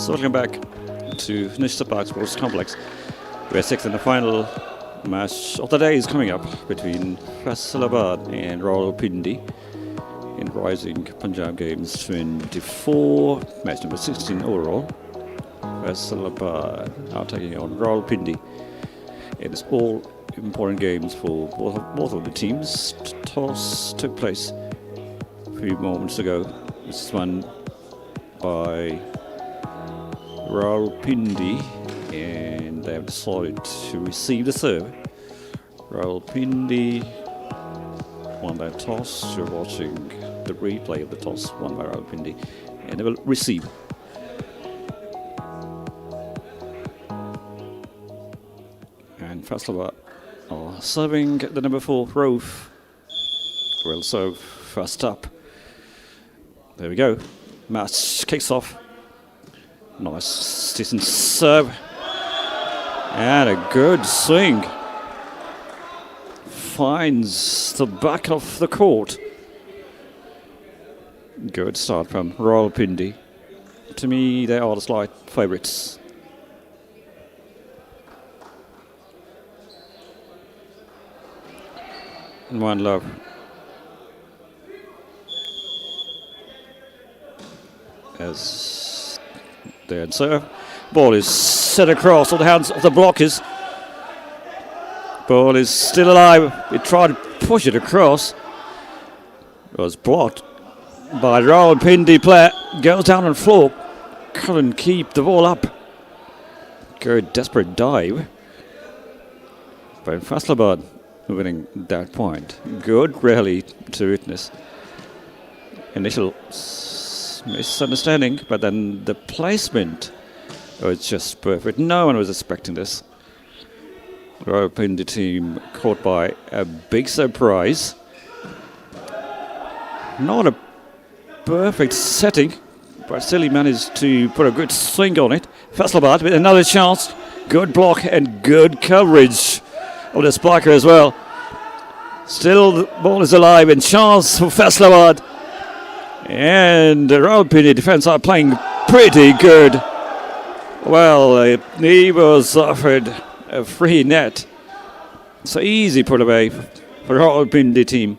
So welcome back to Nishta Park Sports Complex, where sixth and the final match of the day is coming up between Faisalabad and Rawalpindi in Rising Punjab Games 24, match number 16 overall. Faisalabad are taking on Rawalpindi. It is all important games for both of the teams. Toss took place a few moments ago. This one by Rawalpindi, and they have decided to receive the serve. Rawalpindi won that toss. You're watching the replay of the toss won by Rawalpindi, and they will receive. And Faisalabad are serving the number 4 Rove. Will serve first up. There we go. Match kicks off. Nice, decent serve. And a good swing. Finds the back of the court. Good start from Rawalpindi. To me, they are the slight favourites. And one love. As they serve. Ball is set across on the hands of the blockers. Ball is still alive. He tried to push it across. It was blocked by the Rawalpindi player. Goes down on the floor. Couldn't keep the ball up. Good desperate dive by Faisalabad, winning that point. Good rally to witness. Initial misunderstanding, but then the placement was just perfect. No one was expecting this. Rawalpindi team caught by a big surprise. Not a perfect setting, but still he managed to put a good swing on it. Faisalabad with another chance. Good block and good coverage of the spiker as well. Still the ball is alive and chance for Faisalabad. And the Rawalpindi defence are playing pretty good. Well, he was offered a free net. So easy put away for Rawalpindi team.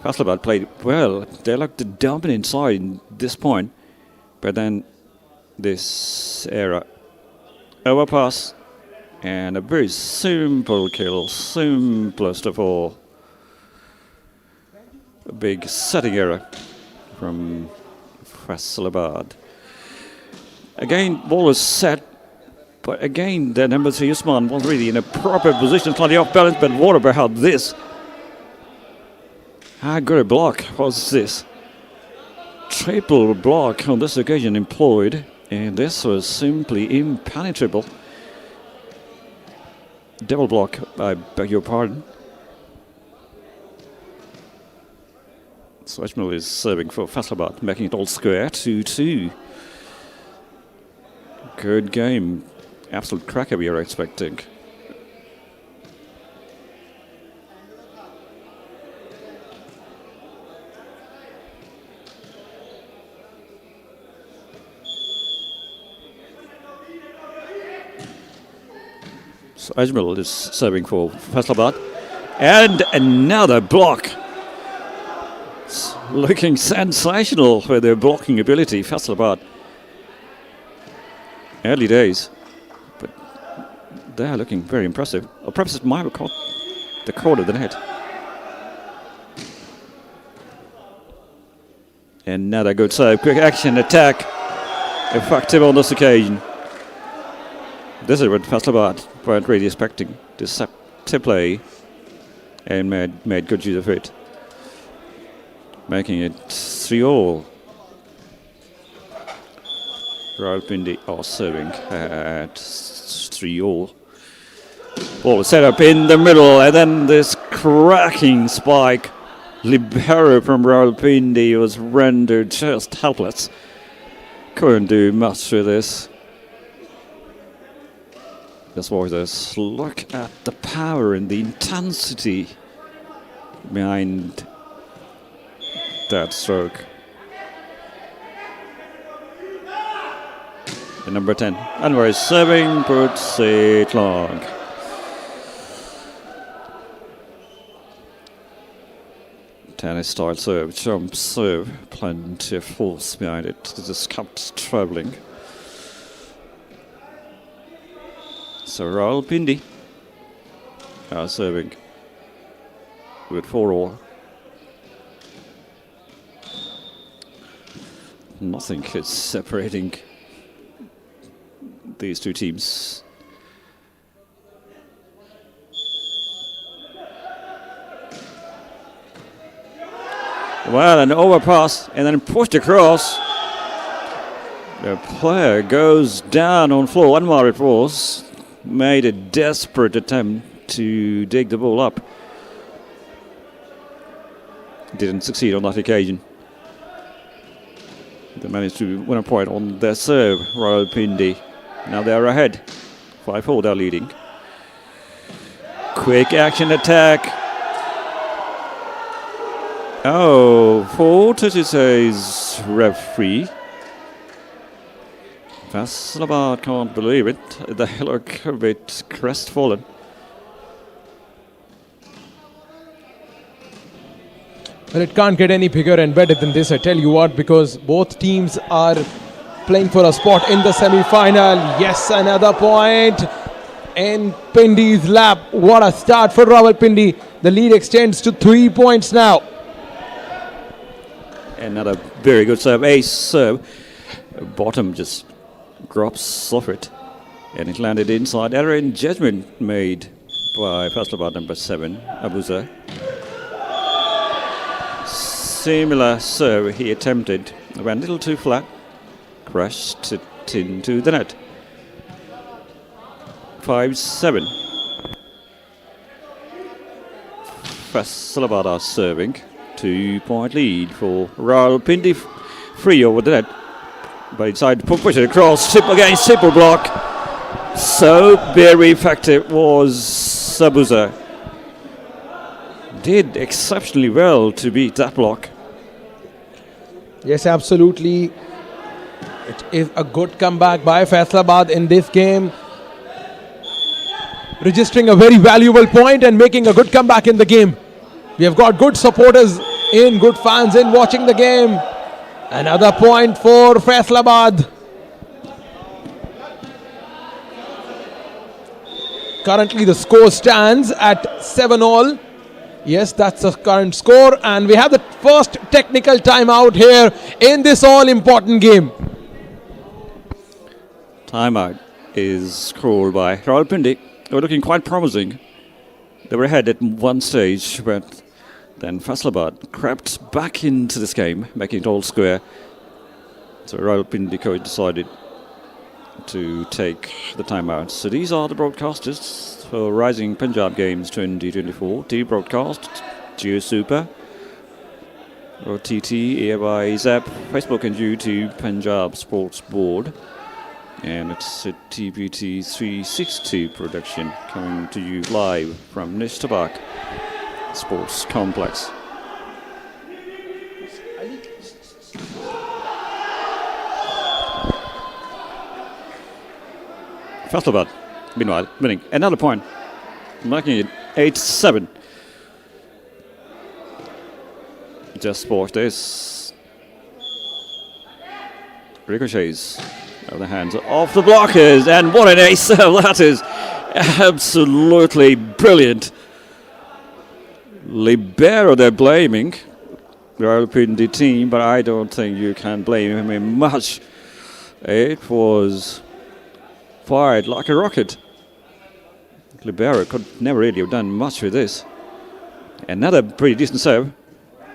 Faisalabad played well. They looked the dominant side in this point. But then this era overpass and a very simple kill. Simplest of all. A big setting error from Faisalabad. Again, ball was set, but again, the number 3 Usman was really in a proper position, slightly off balance, but what about this? How good a block was this? Triple block on this occasion employed, and this was simply impenetrable. Double block, I beg your pardon. So Ajmal is serving for Faisalabad, making it all square, 2-2. Good game. Absolute cracker we are expecting. So Ajmal is serving for Faisalabad. And another block. It's looking sensational for their blocking ability, Faisalabad. Early days, but they are looking very impressive. Or perhaps it might have caught the corner of the net. Another good save, quick action, attack, effective on this occasion. This is what Faisalabad weren't really expecting. Deceptive play, and made good use of it, making it 3-all. Rawalpindi are serving at 3-all. Ball set up in the middle, and then this cracking spike. Libero from Rawalpindi was rendered just helpless. Couldn't do much with this. Just watch this. Look at the power and the intensity behind that stroke. number 10. Anwar is serving, puts it long. Tennis-style serve, jump serve, plenty of force behind it. Just comes travelling. So Rawalpindi are serving with 4-all. Nothing is separating these two teams. Well, an overpass and then pushed across. The player goes down on floor. Anwar it was. Made a desperate attempt to dig the ball up. Didn't succeed on that occasion. They managed to win a point on their serve, Rawalpindi. Now they're ahead. 5-4 they're leading. Quick action attack. Oh, for Tizisay's referee. Faisalabad can't believe it. They look a bit crestfallen. Well, it can't get any bigger and better than this, I tell you what, because both teams are playing for a spot in the semi-final. Yes, another point in Pindi's lap. What a start for Rawalpindi. The lead extends to 3 points now. Another very good serve, ace serve. Bottom just drops off it, and it landed inside. Error in judgment made by Faisalabad number 7, Abuza. Similar serve he attempted, went a little too flat, crashed it into the net. 5-7. Faisalabad are serving. 2-point lead for Rawalpindi, free over the net. But inside, push it across, simple against simple block. So very effective was Sabuza. Did exceptionally well to beat that block. Yes, absolutely. It is a good comeback by Faisalabad in this game. Registering a very valuable point and making a good comeback in the game. We have got good supporters in, good fans in watching the game. Another point for Faisalabad. Currently the score stands at 7-all. Yes, that's the current score, and we have the first technical timeout here in this all-important game. Timeout is called by Rawalpindi. They were looking quite promising. They were ahead at one stage, but then Faisalabad crept back into this game, making it all square. So Rawalpindi coach decided to take the timeout. So these are the broadcasters for Rising Punjab Games 2024. TV broadcast, Geo Super, OTT, AFI, Zap, Facebook and YouTube, Punjab Sports Board. And it's a TPT 360 production coming to you live from Nishtabak Sports Complex. Faisalabad, meanwhile, winning another point, making it 8-7. Just watch this. Ricochets of the hands off the blockers, and what an ace serve that is. Absolutely brilliant. Libero they're blaming, the Rawalpindi team, but I don't think you can blame him much. It was fired like a rocket. Libero could never really have done much with this. Another pretty decent serve,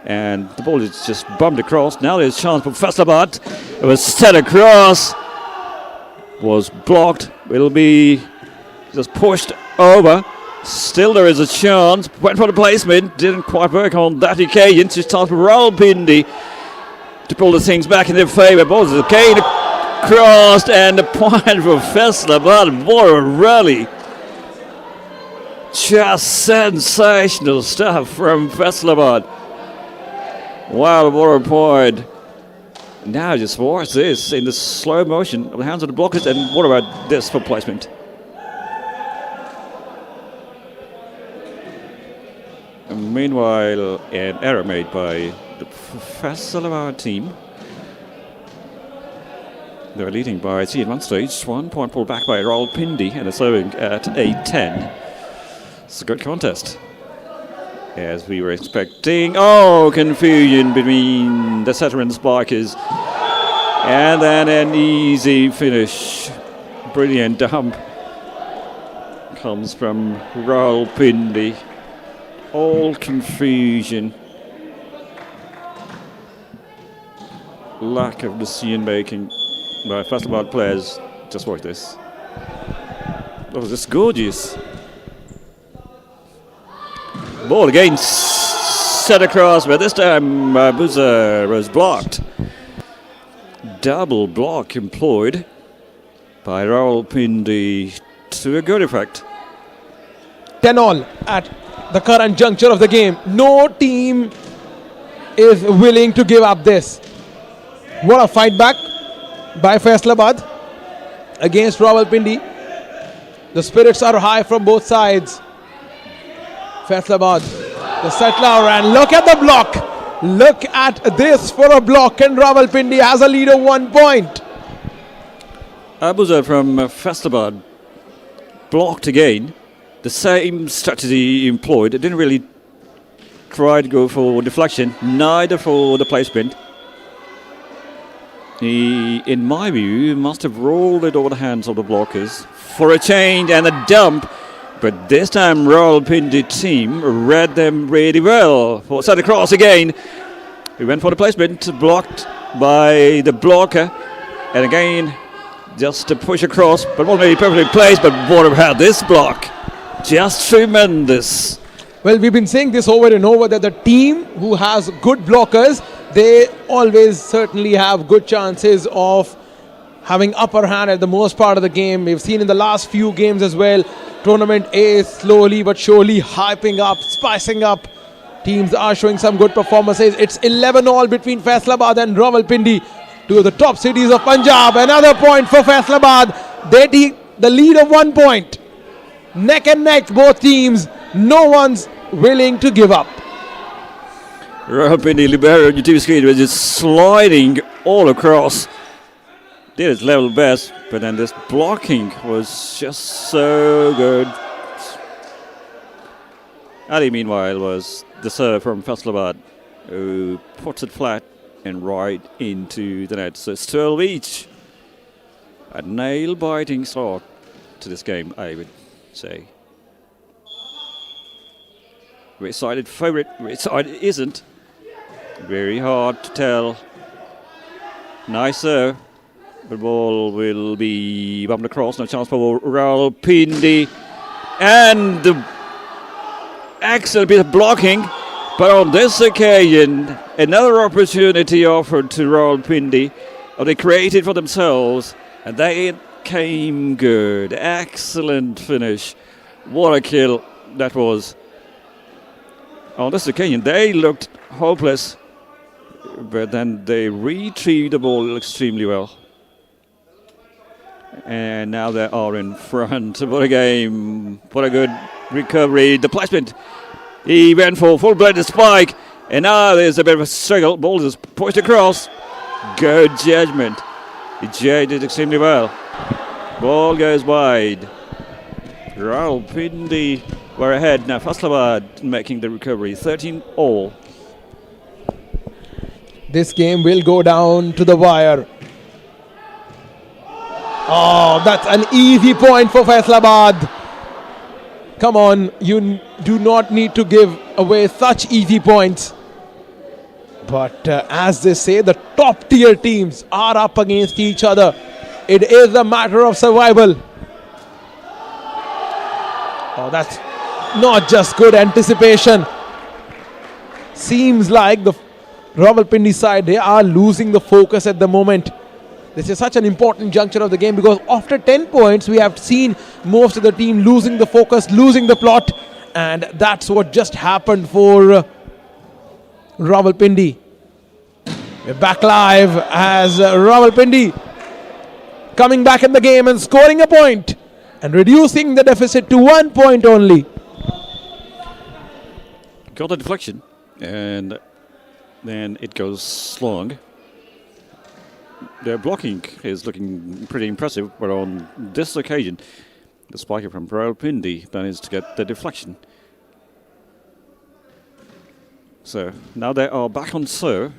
and the ball is just bumped across. Now there's a chance for Faisalabad. It was set across, was blocked. It'll be just pushed over. Still there is a chance. Went for the placement, didn't quite work on that occasion. Just time for Rawalpindi to pull the things back in their favour. Ball is again crossed, and the point for Faisalabad. What a rally. Just sensational stuff from Faisalabad. Wow, what a point. Now just watch this in the slow motion of the hands of the blockers, and what about this for placement? And meanwhile, an error made by the Faisalabad team. They're leading by 3 at one stage. 1 point pulled back by Rawalpindi, and they're serving at 8-10. It's a good contest, as we were expecting. Oh, confusion between the setter and the spikers. And then an easy finish. Brilliant dump comes from Rawalpindi. All confusion. Lack of decision making by Faisalabad players. Just watch this. Oh, this is gorgeous. Ball again set across, but this time Buzzer was blocked. Double block employed by Rawalpindi to a good effect. 10-all at the current juncture of the game. No team is willing to give up this. What a fight back by Faisalabad against Rawalpindi. The spirits are high from both sides. Faisalabad, the settler, and look at the block. Look at this for a block, and Rawalpindi has a lead of 1 point. Abuza from Faisalabad blocked again. The same strategy employed. It didn't really try to go for deflection, neither for the placement. He, in my view, must have rolled it over the hands of the blockers for a change and a dump. But this time, Rawalpindi team read them really well. For set across again. He went for the placement, blocked by the blocker. And again, just to push across, but wasn't really perfectly placed. But what about this block? Just tremendous. Well, we've been saying this over and over that the team who has good blockers, they always certainly have good chances of having upper hand at the most part of the game. We've seen in the last few games as well. Tournament is slowly but surely hyping up, spicing up. Teams are showing some good performances. It's 11-all between Faisalabad and Rawalpindi, two of the top cities of Punjab. Another point for Faisalabad. They take the lead of 1 point. Neck and neck, both teams. No one's willing to give up. Rawalpindi libero on your TV screen was just sliding all across. Did its level best, but then this blocking was just so good. Ali, meanwhile, was the serve from Faisalabad, who puts it flat and right into the net. So it's 12 each. A nail-biting start to this game, I would say. Which side favourite, which side isn't. Very hard to tell. Nice serve. The ball will be bumped across. No chance for Rawalpindi. And the excellent bit of blocking. But on this occasion, another opportunity offered to Rawalpindi. They created for themselves. And they came good. Excellent finish. What a kill that was. On this occasion, they looked hopeless. But then they retrieved the ball extremely well. And now they are in front. What a game. What a good recovery. The placement. He went for full-bladed spike. And now there's a bit of a struggle. Ball is pushed across. Good judgment. Jay did extremely well. Ball goes wide. Rawalpindi were ahead. Now Faisalabad making the recovery. 13-all. This game will go down to the wire. Oh, that's an easy point for Faisalabad. Come on, you do not need to give away such easy points. But as they say, the top tier teams are up against each other. It is a matter of survival. Oh, that's not just good anticipation. Seems like the Rawalpindi side, they are losing the focus at the moment. This is such an important juncture of the game because after 10 points, we have seen most of the team losing the focus, losing the plot. And that's what just happened for Rawalpindi. We're back live as Rawalpindi coming back in the game and scoring a point and reducing the deficit to 1 point only. Got the deflection, and then it goes long. Their blocking is looking pretty impressive, but on this occasion, the spiker from Rawalpindi managed to get the deflection. So now they are back on serve,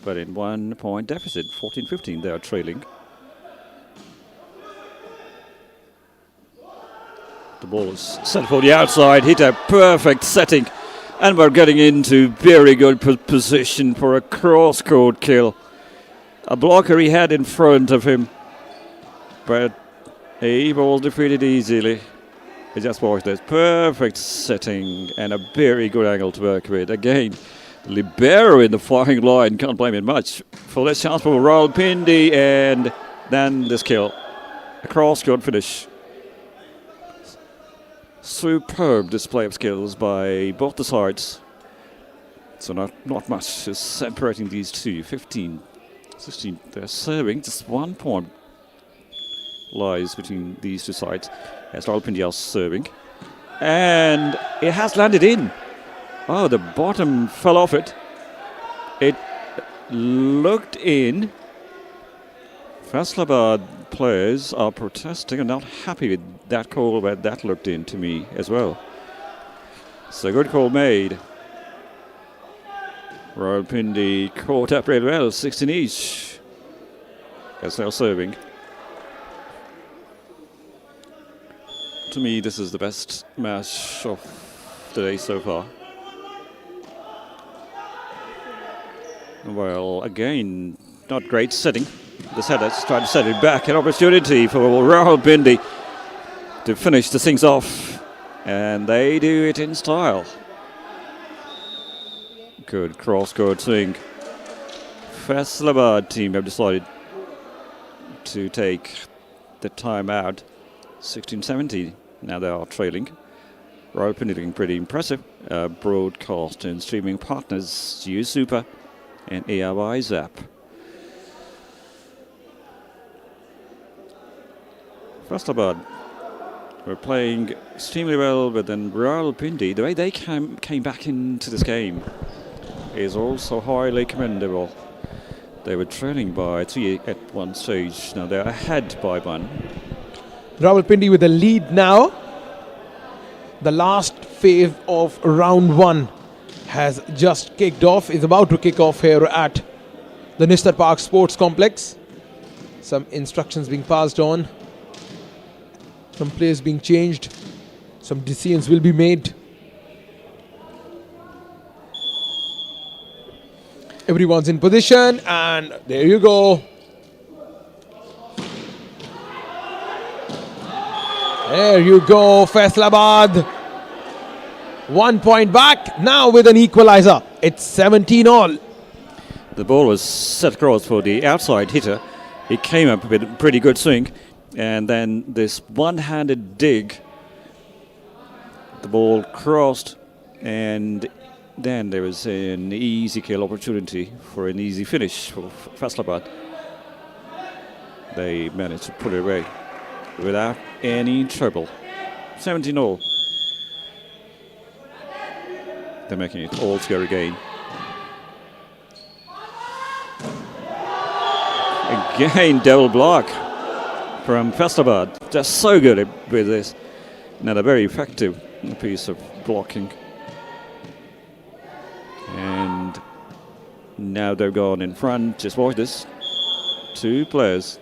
but in 1 point deficit, 14-15, they are trailing. The ball is set for the outside, hit a perfect setting, and we're getting into very good position for a cross-court kill. A blocker he had in front of him, but he was defeated easily. Just watch this, perfect setting and a very good angle to work with. Again, libero in the firing line, can't blame it much. For this chance for Rawalpindi, and then this kill. A cross-court finish. Superb display of skills by both the sides. So not much is separating these two. 15, 16, they're serving. Just 1 point lies between these two sides. As Rawalpindi are serving. And it has landed in. Oh, the bottom fell off it. It looked in. Faisalabad players are protesting and not happy with that call, but that looked in to me as well. So good call made. Rawalpindi caught up really well, 16 each. As they're serving. To me, this is the best match of the day so far. Well, again, not great setting. The setters trying to set it back. An opportunity for Rawalpindi to finish the things off. And they do it in style. Good cross-court swing. Faisalabad team have decided to take the timeout. 16-17. Now they are trailing. Rawalpindi looking pretty impressive. Broadcast and streaming partners Geo Super and ARY Zap. Faisalabad were playing extremely well, but then Rawalpindi, the way they came back into this game is also highly commendable. They were trailing by 3 at one stage. Now they're ahead by 1. Rawalpindi with the lead now. The last phase of round 1 has just kicked off, is about to kick off here at the Nistar Park Sports Complex. Some instructions being passed on. Some players being changed. Some decisions will be made. Everyone's in position, and there you go. There you go, Faisalabad. 1 point back, now with an equalizer. It's 17-all. The ball was set across for the outside hitter. He came up with a pretty good swing. And then this one-handed dig. The ball crossed. And then there was an easy kill opportunity for an easy finish for Faisalabad. They managed to put it away without any trouble. 17-all. They're making it all together again. Again, double block from Faisalabad. Just so good with this. Another very effective piece of blocking. And now they've gone in front. Just watch this. 2 players.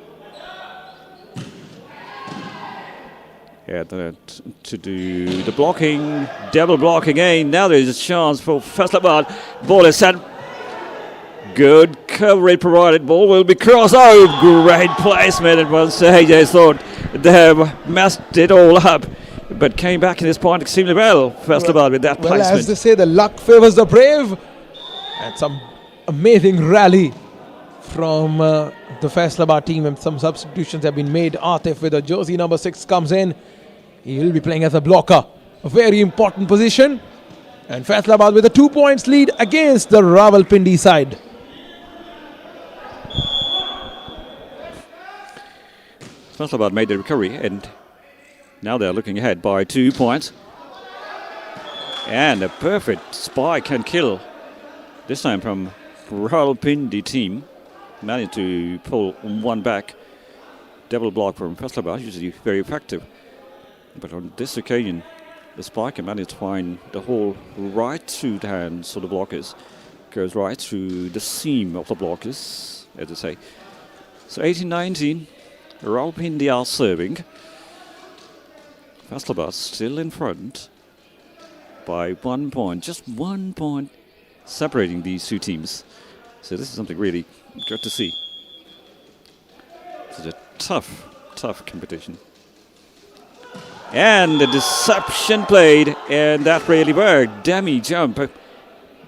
Yeah, to do the blocking, double block again. Now there's a chance for Faisalabad. Ball is set. Good coverage provided. Ball will be crossed. Oh, great placement at one stage. I thought they messed it all up, but came back in this point extremely well. Faisalabad with that placement. Well, as they say, the luck favors the brave. And some amazing rally from the Faisalabad team, and some substitutions have been made. Atif with a jersey number 6 comes in. He will be playing as a blocker. A very important position. And Faisalabad with a 2 points lead against the Rawalpindi side. Faisalabad made the recovery, and now they're looking ahead by 2 points. And a perfect spike and kill, this time from Rawalpindi team. Managed to pull one back. Double block from Faisalabad, usually very effective. But on this occasion, the spiker managed to find the hole right through the hands of the blockers. Goes right through the seam of the blockers, as I say. So 18-19, Rawalpindi are serving. Faisalabad still in front by 1 point, just 1 point separating these two teams. So this is something really good to see. It's a tough competition. And the deception played, and that really worked. Demi jump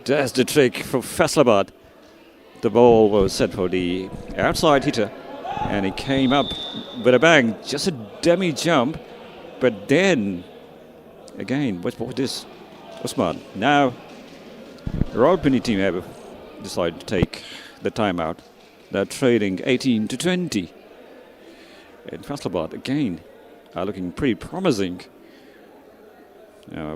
does the trick for Faisalabad. The ball was set for the outside hitter, and it came up with a bang. Just a demi jump, but then again, what this? Osman. Now, the Rawalpindi team have decided to take the timeout. They're trading 18-20. And Faisalabad again are looking pretty promising.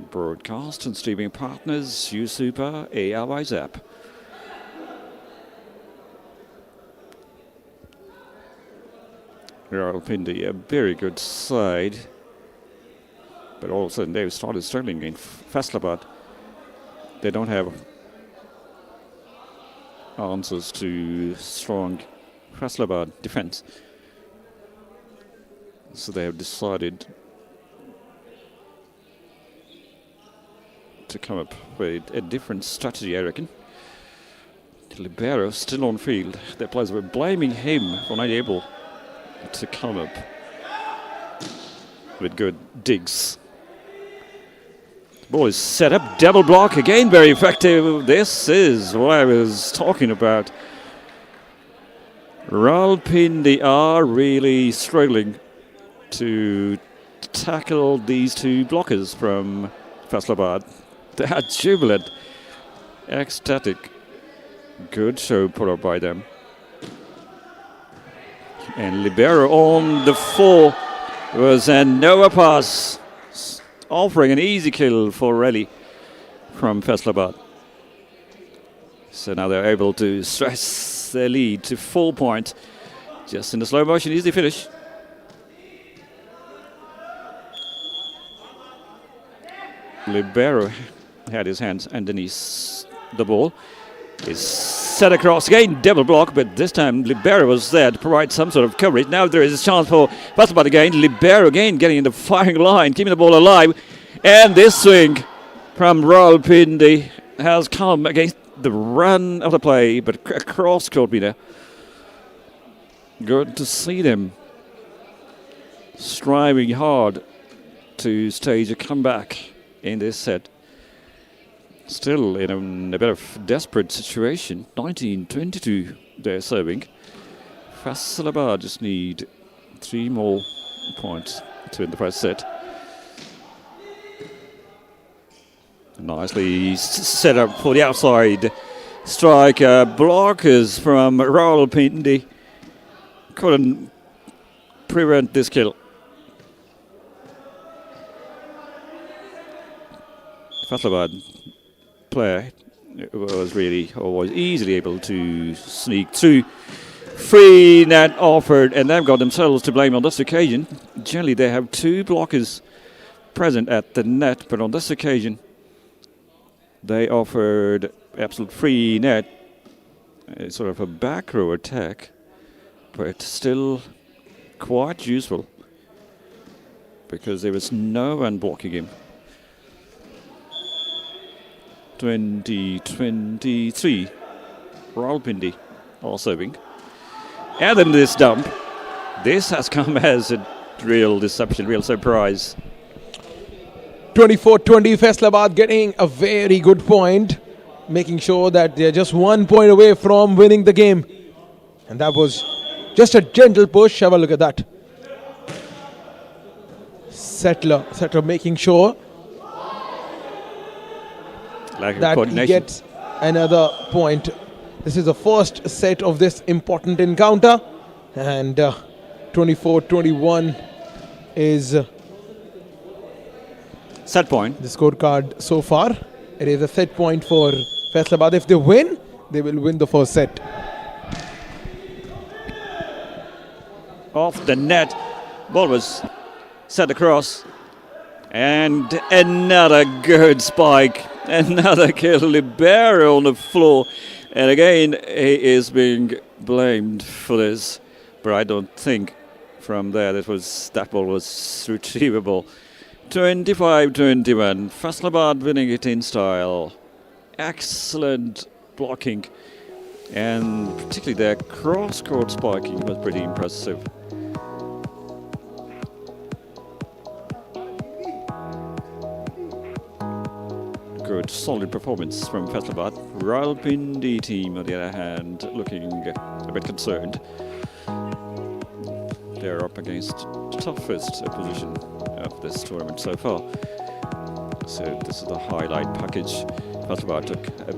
Broadcast and streaming partners, USuper, ARY's app. Rawalpindi, a very good side. But all of a sudden they've started struggling against Faisalabad. They don't have answers to strong Faisalabad defense. So they have decided to come up with a different strategy, I reckon. Libero still on field. Their players were blaming him for not able to come up with good digs. Ball is set up, double block, again very effective. This is what I was talking about. Rawalpindi are really struggling to tackle these two blockers from Faisalabad. They are jubilant, ecstatic. Good show put up by them. And Libero on the 4 was a Nova pass, offering an easy kill for Relly from Faisalabad. So now they're able to stress their lead to 4 points. Just in the slow motion, easy finish. Libero had his hands underneath the ball. Is set across again, double block, but this time Libero was there to provide some sort of coverage. Now there is a chance for Faisalabad again. Libero again getting in the firing line, keeping the ball alive. And this swing from Rawalpindi has come against the run of the play, but across court there. Good to see them striving hard to stage a comeback in this set. Still in a bit of desperate situation. 19-22 they're serving. Faisalabad just need 3 more points to win the first set. Nicely set up for the outside strike. Blockers from Rawalpindi couldn't prevent this kill. Faisalabad player was easily able to sneak through. Free net offered, and they've got themselves to blame on this occasion. Generally, they have 2 blockers present at the net, but on this occasion, they offered absolute free net, sort of a back row attack, but still quite useful because there was no one blocking him. 20-23, Rawalpindi are serving. And then this dump. This has come as a real deception, real surprise. 24-20, Faisalabad getting a very good point, making sure that they're just 1 point away from winning the game. And that was just a gentle push. Have a look at that. Settler making sure that he gets another point. This is the first set of this important encounter, and 24-21 is Set point. the scorecard so far. It is a set point for Faisalabad. If they win, they will win the first set. Off the net. Ball was set across. And another good spike. Another kill. Libero on the floor. And again, he is being blamed for this. But I don't think from there that ball was retrievable. 25-21. Faisalabad winning it in style. Excellent blocking. And particularly their cross-court spiking was pretty impressive. Good, solid performance from Faisalabad. Rawalpindi team, on the other hand, looking a bit concerned. They're up against the toughest opposition of this tournament so far. So this is the highlight package. Faisalabad took a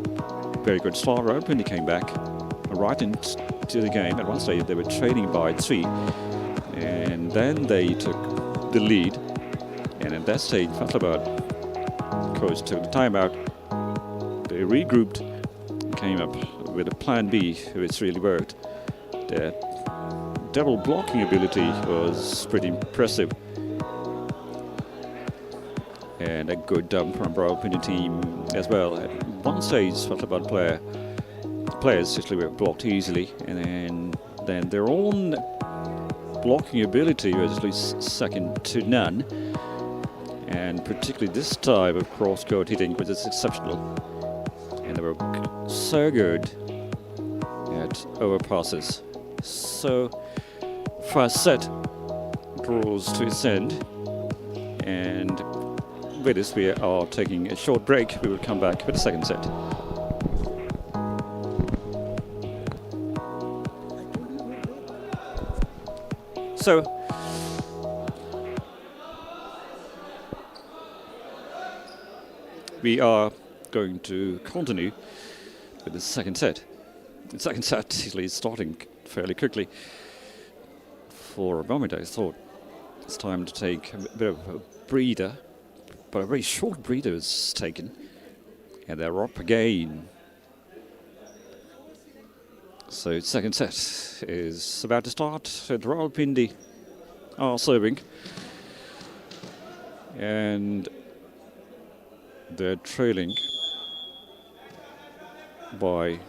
very good start. Rawalpindi came back right into the game. At one stage they were trailing by 3, and then they took the lead. And at that stage, Faisalabad coach took the timeout. They regrouped, came up with a plan B, which really worked. Their double blocking ability was pretty impressive. And a good dump from Rawalpindi team as well. At one stage, Faisalabad players actually were blocked easily, and then their own blocking ability was at least second to none. And particularly this type of cross-court hitting, which is exceptional. And they were so good at overpasses. So, first set draws to its end. And with this, we are taking a short break. We will come back with the second set. So, we are going to continue with the second set. The second set actually is starting fairly quickly. For a moment I thought it's time to take a bit of a breather, but a very short breather is taken, and they're up again. So second set is about to start. Rawalpindi are serving, and they're trailing by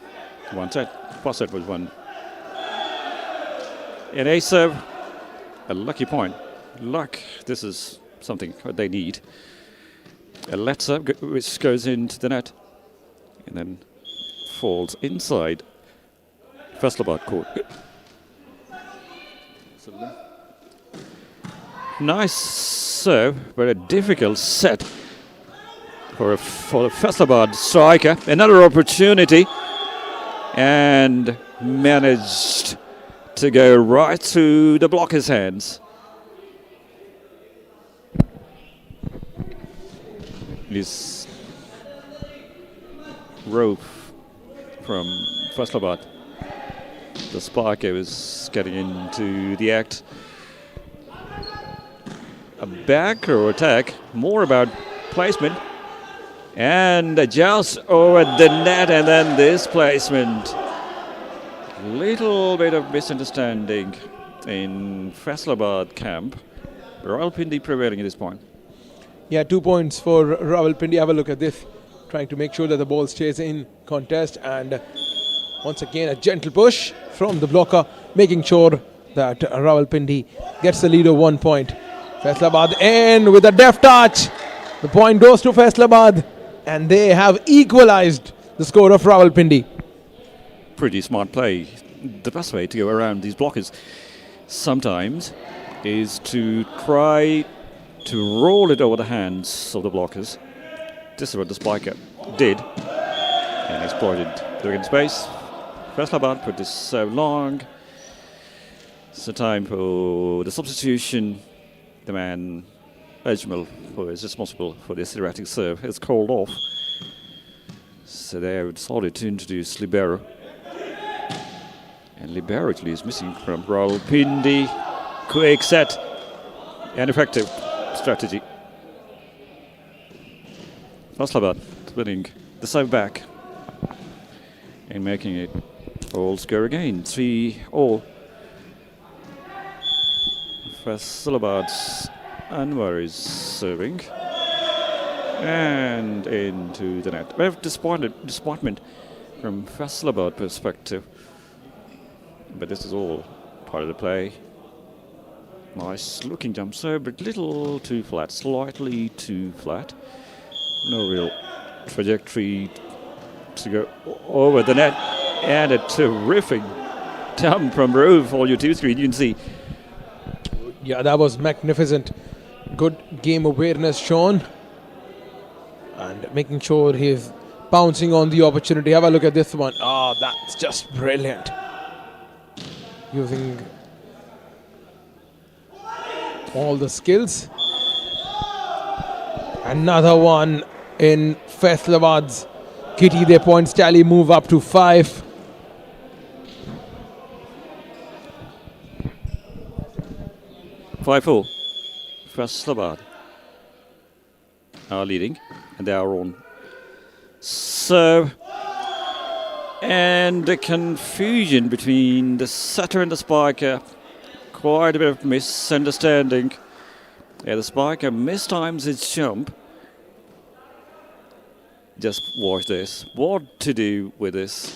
one set. First set was won. And a serve, a lucky point. Luck, this is something they need. A let serve which goes into the net and then falls inside Faisalabad court. Nice serve, but a difficult set for the Faisalabad striker. Another opportunity, and managed to go right through the blocker's hands. This rope from Faisalabad. The spiker was getting into the act. A back row attack, more about placement. And just over the net, and then this placement. Little bit of misunderstanding in Faisalabad camp. Rawalpindi prevailing at this point. Yeah, 2 points for Rawalpindi. Have a look at this. Trying to make sure that the ball stays in contest, and once again a gentle push from the blocker, making sure that Rawalpindi gets the lead of 1 point. Faisalabad in with a deft touch. The point goes to Faisalabad, and they have equalized the score of Rawalpindi. Pretty smart play. The best way to go around these blockers sometimes is to try to roll it over the hands of the blockers. This is what the spiker did, and exploited the vacant space. Faisalabad put this so long. It's the time for the substitution. The man Ajmal, who is responsible for this erratic serve, is called off. So they have decided to introduce Libero. And Libero actually is missing from Rawalpindi. quick set and effective strategy. Faisalabad winning the serve back and making it all score again. 3-all. Faisalabad's Anwar is serving and into the net. We have disappointment from Faisalabad perspective, but this is all part of the play. Nice looking jump serve, but little too flat, slightly too flat. No real trajectory to go over the net, and a terrific dump from Rove. All your TV screen, you can see. Yeah, that was magnificent. Good game awareness shown. And making sure he's pouncing on the opportunity. Have a look at this one. Oh, that's just brilliant. Using all the skills. Another one in Faisalabad's kitty. Their points tally move up to 5. Faisalabad are leading, and they are on serve. And the confusion between the setter and the spiker, quite a bit of misunderstanding. Yeah, the spiker mistimes his jump. Just watch this. What to do with this?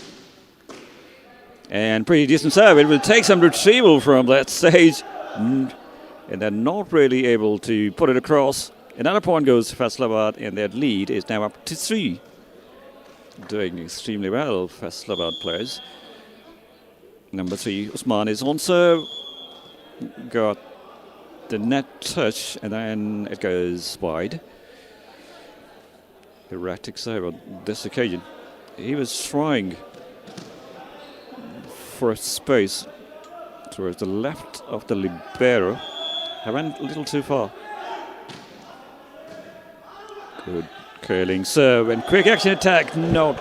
And pretty decent serve. It will take some retrieval from that stage. And they're not really able to put it across. Another point goes to Faisalabad, and their lead is now up to 3. Doing extremely well, Faisalabad players. Number 3, Usman is on serve. Got the net touch, and then it goes wide. Erratic serve on this occasion. He was trying for space towards the left of the libero. I went a little too far. Good curling serve and quick action attack. Not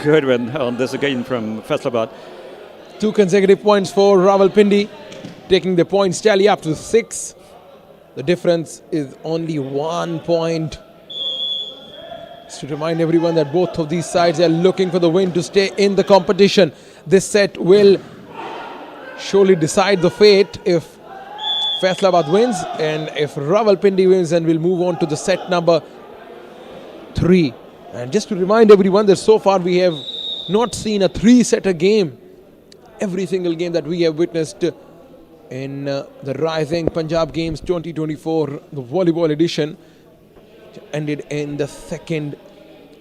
good one on this occasion from Faisalabad. 2 consecutive points for Rawalpindi, taking the points tally up to 6. The difference is only 1 point. Just to remind everyone that both of these sides are looking for the win to stay in the competition. This set will surely decide the fate if Faisalabad wins, and if Rawalpindi wins, then we'll move on to the set number 3. And just to remind everyone that so far we have not seen a 3-setter game. Every single game that we have witnessed in the Rising Punjab Games 2024, the volleyball edition, ended in the 2nd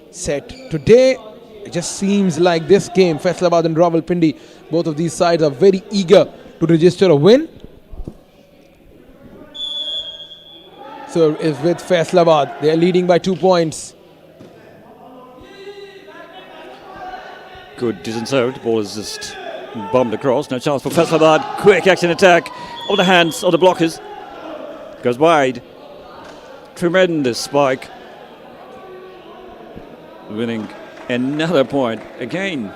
set. Today, it just seems like this game, Faisalabad and Rawalpindi, both of these sides are very eager to register a win. So is with Faisalabad. They are leading by 2 points. Good, decent serve. The ball is just bombed across. No chance for Faisalabad. Quick action attack on the hands of the blockers. Goes wide. Tremendous spike. Winning another point. Again,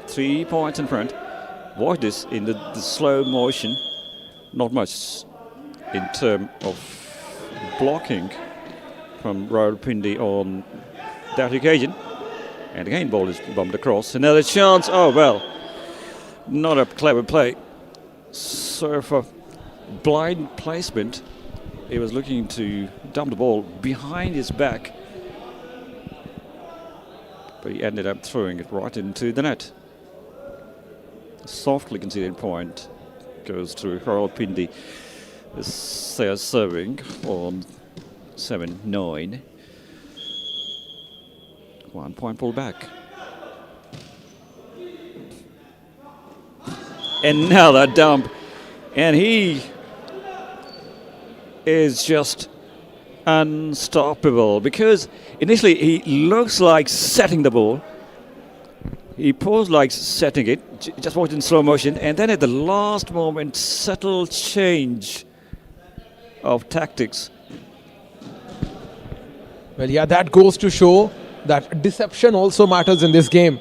3 points in front. Watch this in the slow motion. Not much in terms of blocking from Rawalpindi on that occasion. And again, ball is bombed across. Another chance. Oh, well, not a clever play. So for blind placement, he was looking to dump the ball behind his back, but he ended up throwing it right into the net. A softly conceded point goes through Rawalpindi. They are serving on 7-9. 1 point pull back. And now that dump. And he is just unstoppable, because initially he looks like setting the ball. He posed like setting it, just watched in slow motion, and then at the last moment, subtle change of tactics. Well, yeah, that goes to show that deception also matters in this game.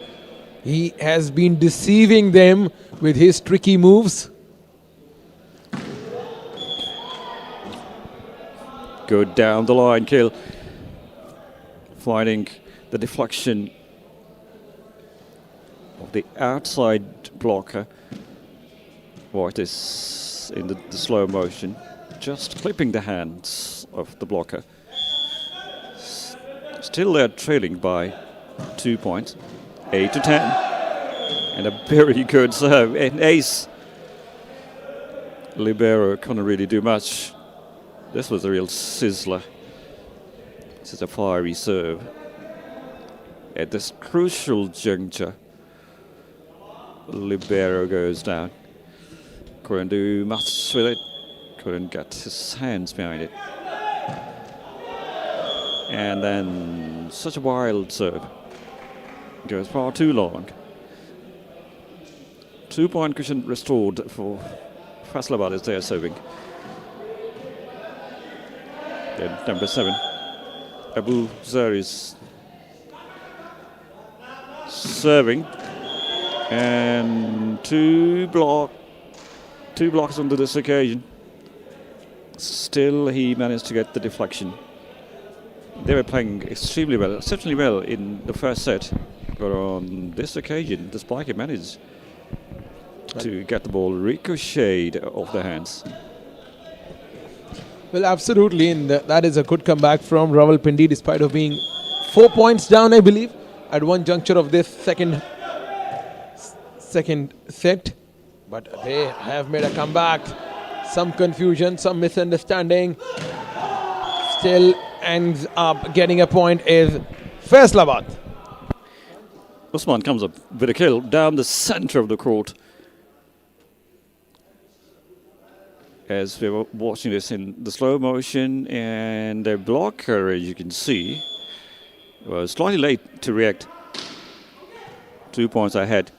He has been deceiving them with his tricky moves. Good down the line, Khel. Finding the deflection of the outside blocker. What is in the slow motion, just clipping the hands of the blocker. Still they're trailing by 2 points, 8-10, and a very good serve. An ace. Libero couldn't really do much. This was a real sizzler. This is a fiery serve. At this crucial juncture, Libero goes down. Couldn't do much with it. Couldn't get his hands behind it. And then such a wild serve. Goes far too long. 2 point cushion restored for Faisalabad as they are serving. Then number 7, Abu Zar is serving. And two blocks onto this occasion. Still he managed to get the deflection. They were playing extremely well, exceptionally well in the first set. But on this occasion, the spiker managed to get the ball ricocheted off the hands. Well, absolutely, and that is a good comeback from Rawalpindi, despite of being 4 points down, I believe, at one juncture of this second set. But they have made a comeback. Some confusion, some misunderstanding. Still ends up getting a point is Faisalabad. Usman comes up with a kill down the center of the court. As we were watching this in the slow motion, and the blocker, as you can see, was slightly late to react. 2 points ahead.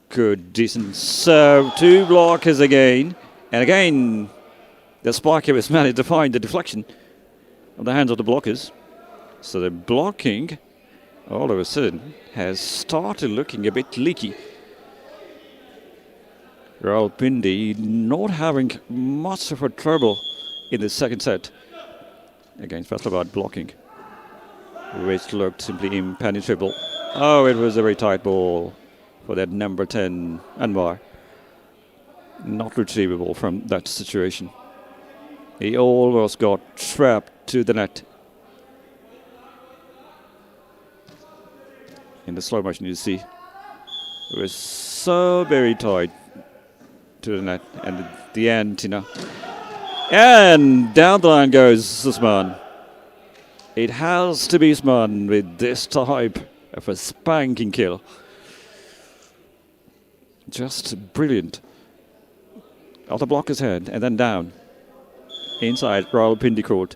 Good, decent serve. 2 blockers again. And again, the spiker has managed to find the deflection of the hands of the blockers. So the blocking, all of a sudden, has started looking a bit leaky. Rawalpindi not having much of a trouble in the second set against Faisalabad blocking, which looked simply impenetrable. Oh, it was a very tight ball for that number 10 Anwar. Not retrievable from that situation. He almost got trapped to the net. In the slow motion, you see, it was so very tight to the net, and at the end, and down the line goes Usman. It has to be Usman with this type of a spanking kill. Just brilliant. Out the blocker's head and then down inside Rawalpindi court.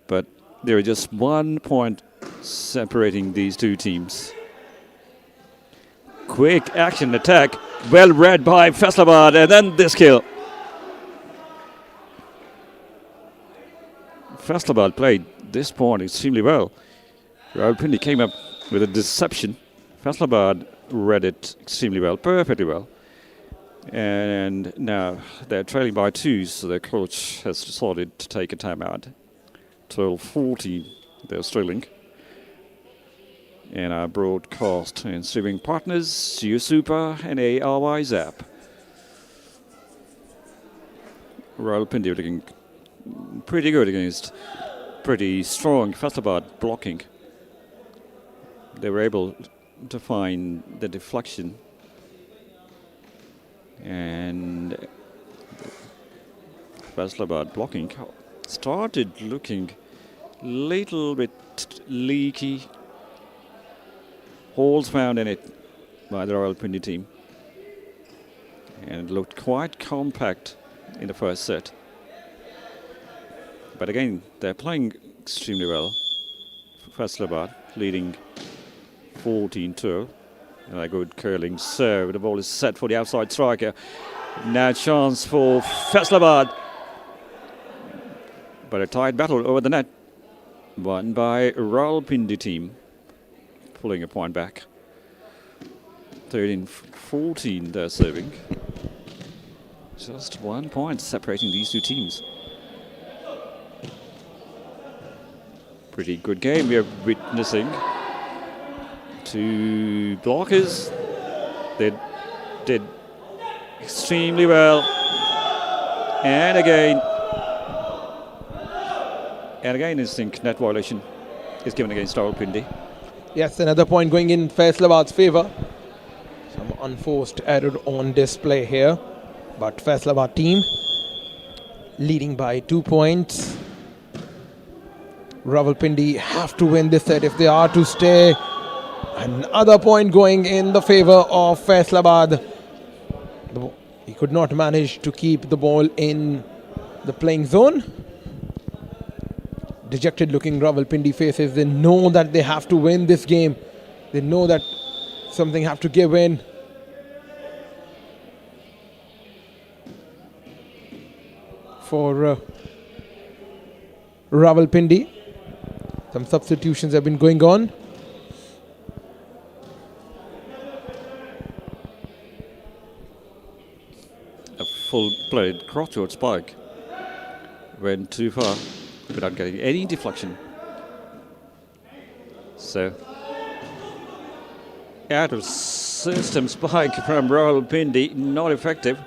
But there is just 1 point separating these two teams. Quick action attack, well read by Faisalabad, and then this kill. Faisalabad played this point extremely well. Rawalpindi came up with a deception. Faisalabad read it extremely well, perfectly well. And now they're trailing by 2, so their coach has decided to take a timeout. 12:40, they're trailing. And our broadcast and streaming partners, Super and ARY Zap. Rawalpindi looking pretty good against pretty strong Faisalabad blocking. They were able to find the deflection. And Faisalabad blocking started looking a little bit leaky. Holes found in it by the Rawalpindi team. And it looked quite compact in the first set. But again, they're playing extremely well. Faisalabad leading 14-2. And a good curling serve. The ball is set for the outside striker. Now chance for Faisalabad. But a tight battle over the net. Won by Rawalpindi team. Pulling a point back. 13-14 they're serving. Just 1 point separating these two teams. Pretty good game we are witnessing. Two blockers. They did extremely well. And again, I think net violation is given against Rawalpindi. Yes, another point going in Faisalabad's favour. Some unforced error on display here. But Faisalabad team leading by 2 points. Rawalpindi have to win this set if they are to stay. Another point going in the favour of Faisalabad. He could not manage to keep the ball in the playing zone. Dejected looking Rawalpindi faces. They know that they have to win this game. They know that something have to give in. For Rawalpindi. Some substitutions have been going on. A full-blooded crossroad spike went too far without getting any deflection. So, out of system spike from Rawalpindi, not effective.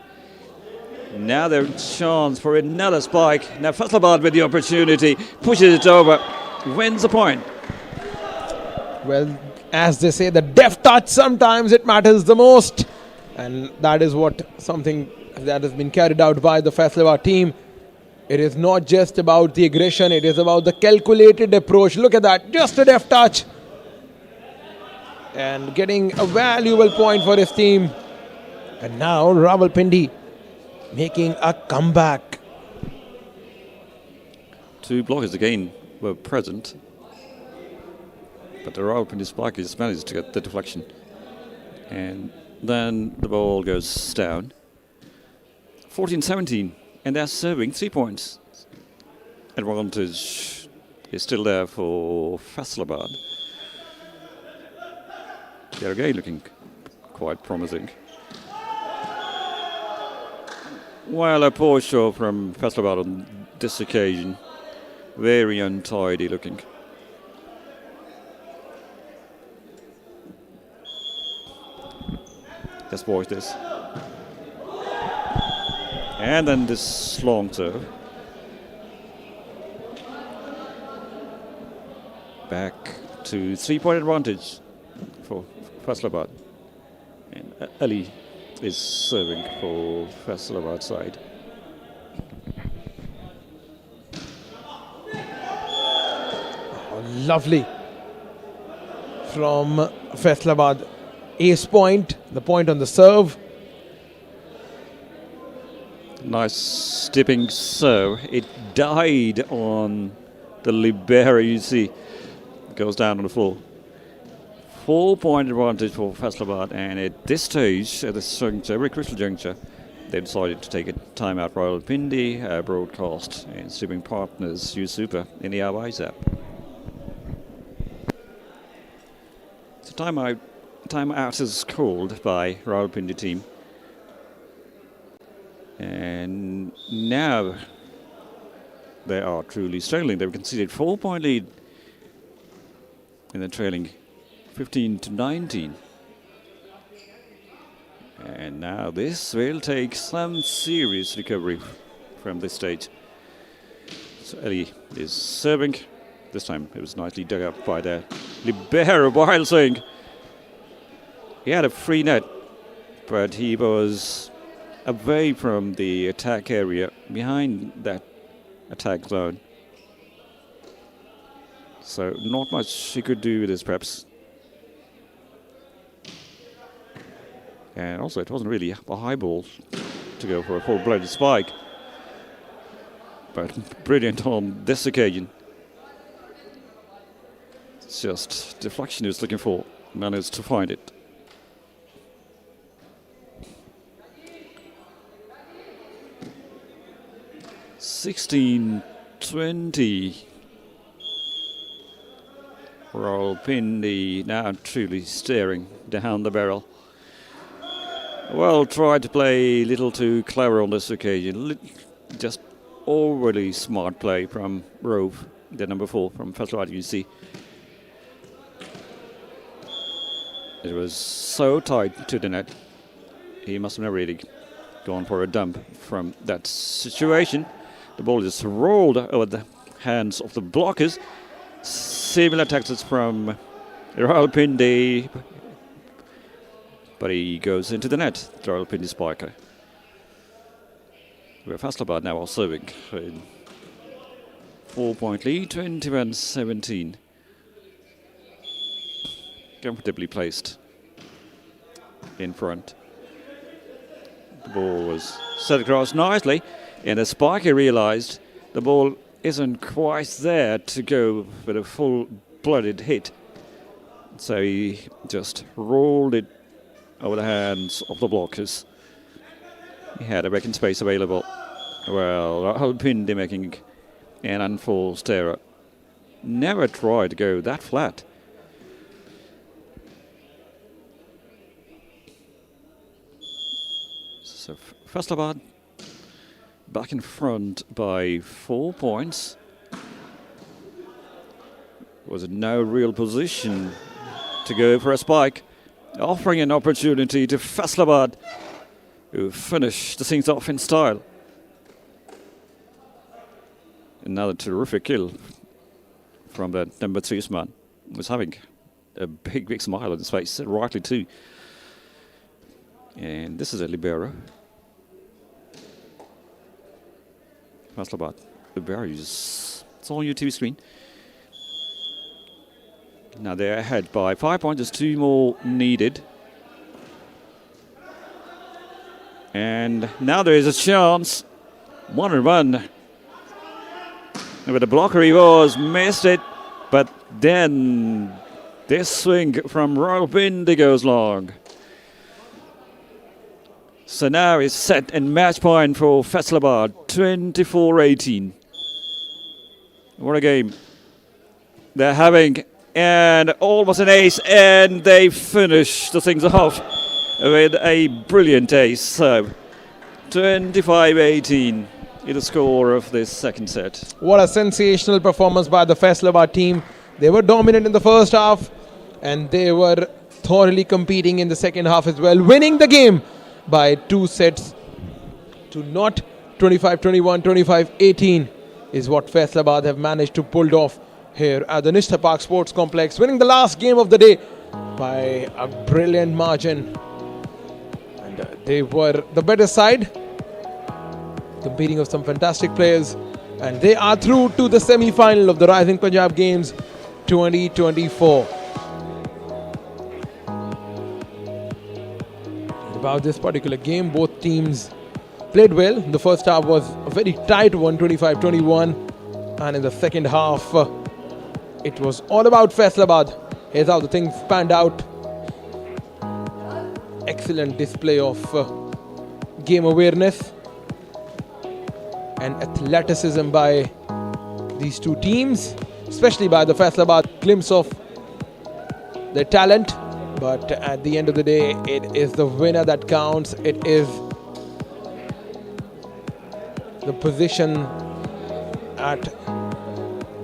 Now there's a chance for another spike. Now Faisalabad with the opportunity, pushes it over, wins the point. Well, as they say, the deft touch, sometimes it matters the most. And that is something that has been carried out by the Faisalabad team. It is not just about the aggression, it is about the calculated approach. Look at that, just a deft touch. And getting a valuable point for his team. And now Rawalpindi making a comeback. Two blockers again were present, but the Rawalpindi spikers managed to get the deflection. And then the ball goes down. 14-17, and they're serving 3 points. Advantage is still there for Faisalabad. They're again looking quite promising. While a poor show from Faisalabad on this occasion, very untidy looking. Just watch this. And then this long serve. Back to 3-point advantage for Faisalabad. And Ali is serving for Faisalabad side. Oh, lovely from Faisalabad. Ace point, the point on the serve. Nice dipping serve. It died on the libero, you see. Goes down on the floor. 4-point advantage for Faisalabad, and at this stage, at this juncture, very crucial juncture, they decided to take a timeout. Rawalpindi broadcast and streaming partners use Super in the Airways app. So timeout is called by Rawalpindi team. And now they are truly struggling. They've conceded 4-point lead and they're trailing 15-19. And now this will take some serious recovery from this stage. So Ali is serving. This time it was nicely dug up by the libero while saying he had a free net, but he was away from the attack area, behind that attack zone. So not much he could do with this, perhaps. And also it wasn't really a high ball to go for a full-blooded spike. But brilliant on this occasion. It's just deflection he was looking for, managed to find it. (16-20). Rawalpindi now truly staring down the barrel. Well, tried to play a little too clever on this occasion. Just overly smart play from Rove. the number 4 from Faisalabad, you see. It was so tight to the net. He must have never really gone for a dump from that situation. The ball just rolled over the hands of the blockers. Similar tactics from Rawalpindi, but he goes into the net, the Rawalpindi spiker. Where Faisalabad now are serving. 4-point lead, 21-17. Comfortably placed in front. The ball was set across nicely, and the spiker realized the ball isn't quite there to go with a full-blooded hit. So he just rolled it over the hands of the blockers. He had a vacant space available. Well, Rawalpindi making an unforced error. Never tried to go that flat. So Faisalabad back in front by 4 points. Was in no real position to go for a spike, offering an opportunity to Faisalabad, who finished the things off in style. Another terrific kill from the number 2 man. Was having a big smile on his face, rightly too. And this is a libero. Faisalabad, libero, it's on your TV screen. Now they're ahead by 5 points, there's 2 more needed. And now there is a chance. 1-1. With the blocker he was, missed it. But then this swing from Rawalpindi goes long. So now it's set and match point for Faisalabad, 24-18. What a game they're having. And almost an ace, and they finish the things off with a brilliant ace. So 25-18 is the score of this second set. What a sensational performance by the Faisalabad team. They were dominant in the first half, and they were thoroughly competing in the second half as well, winning the game by 2 sets to not 25-21, 25-18 is what Faisalabad have managed to pull off here at the Nishta Park Sports Complex, winning the last game of the day by a brilliant margin. And they were the better side, competing with some fantastic players, and they are through to the semi-final of the Rising Punjab Games 2024. About this particular game, both teams played well. The first half was a very tight one, 25-21, and in the second half it was all about Faisalabad. Here's how the things panned out. Excellent display of game awareness and athleticism by these two teams, especially by the Faisalabad. Glimpse of their talent, but at the end of the day, it is the winner that counts. It is the position at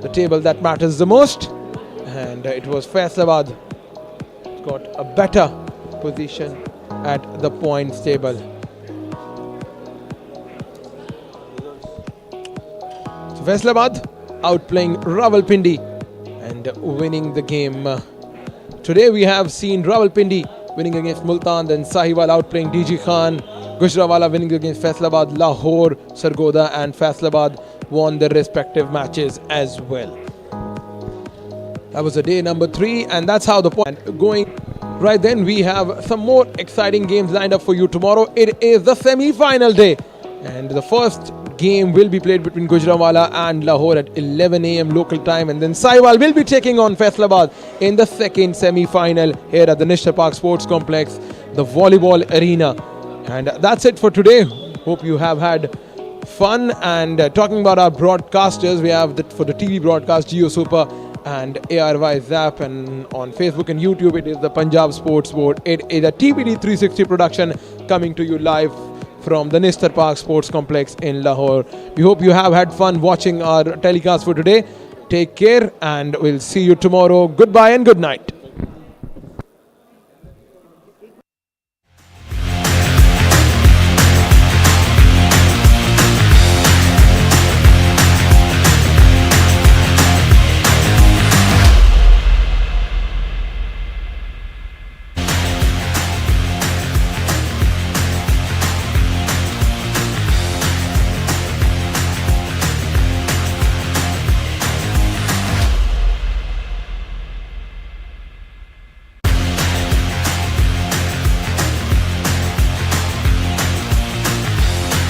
the table that matters the most, and it was Faisalabad got a better position at the points table. So Faisalabad outplaying Rawalpindi and winning the game. Today we have seen Rawalpindi winning against Multan, then Sahiwal outplaying DG Khan, Gujranwala winning against Faisalabad, Lahore, Sargodha and Faisalabad won their respective matches as well. That was the day number 3, and that's how the point going. Right then, we have some more exciting games lined up for you tomorrow. It is the semi-final day, and the first game will be played between Gujranwala and Lahore at 11 AM local time, and then Sahiwal will be taking on Faisalabad in the second semi-final here at the Nishta Park Sports Complex, the volleyball arena. And that's it for today. Hope you have had fun. And talking about our broadcasters, we have for the TV broadcast Geo Super and ARY Zap, and on Facebook and YouTube it is the Punjab Sports Board. It is a TBD 360 production coming to you live from the Nistar Park Sports Complex in Lahore. We hope you have had fun watching our telecast for today. Take care and we'll see you tomorrow. Goodbye and good night.